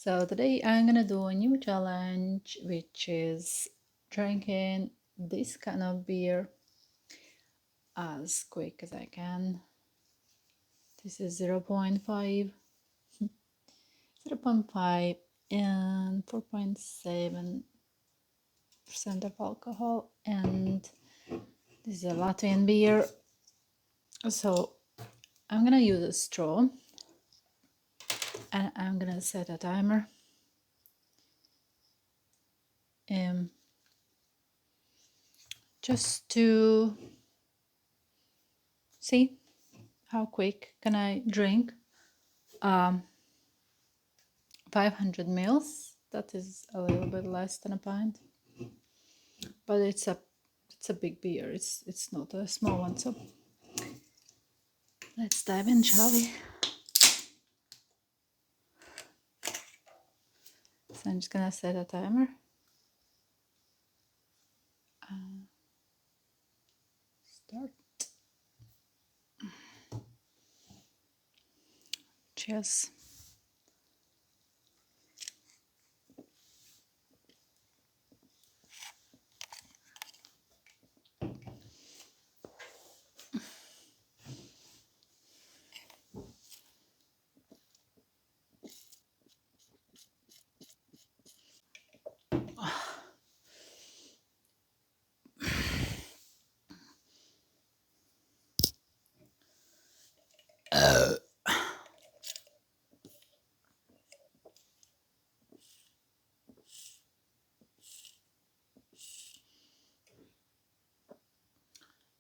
So today I'm gonna do a new challenge, which is drinking this kind of beer as quick as I can. This is 0.5, 0.5 and 4.7% of alcohol, and this is a Latvian beer. So I'm gonna use a straw and I'm gonna set a timer. Just to see how quick can I drink 500 mils. That is a little bit less than a pint, but it's a big beer. It's not a small one. So let's dive in, shall we? So I'm just gonna set a timer. Start. Cheers.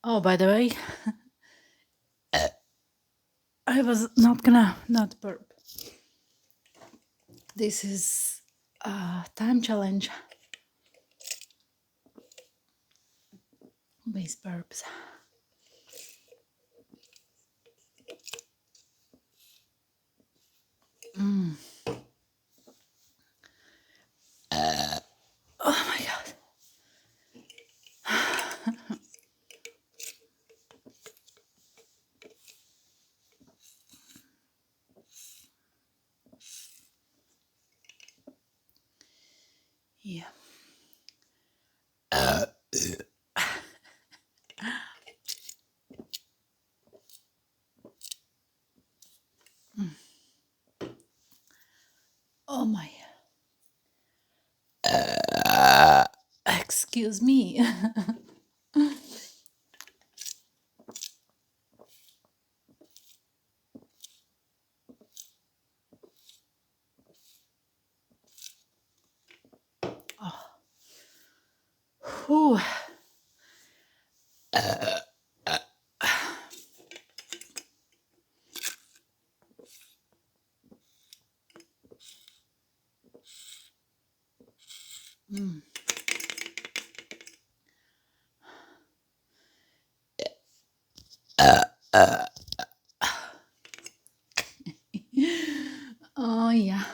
Oh, by the way, I was not gonna not burp. This is a time challenge. Base burps. Oh my god. Yeah. Oh my. Excuse me. Whew. Oh yeah.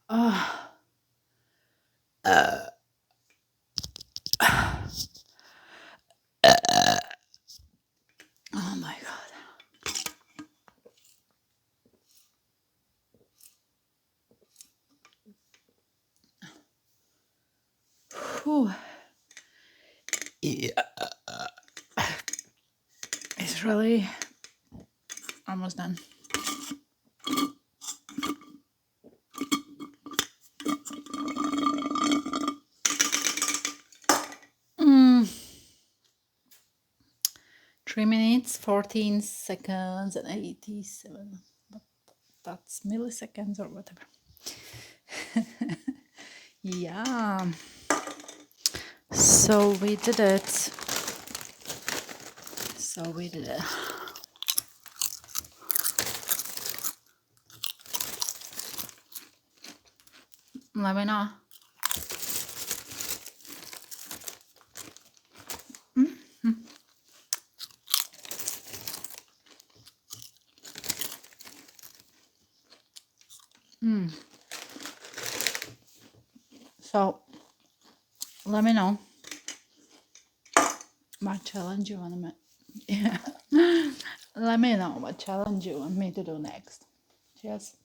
Oh. Oh my god. Whew. Yeah. It's really almost done. Mm. 3 minutes, 14 seconds, and 87. But that's milliseconds or whatever. Yeah. So we did it. Let me know. So let me know what challenge you want to yeah. Let me know what challenge you want me to do next. Cheers.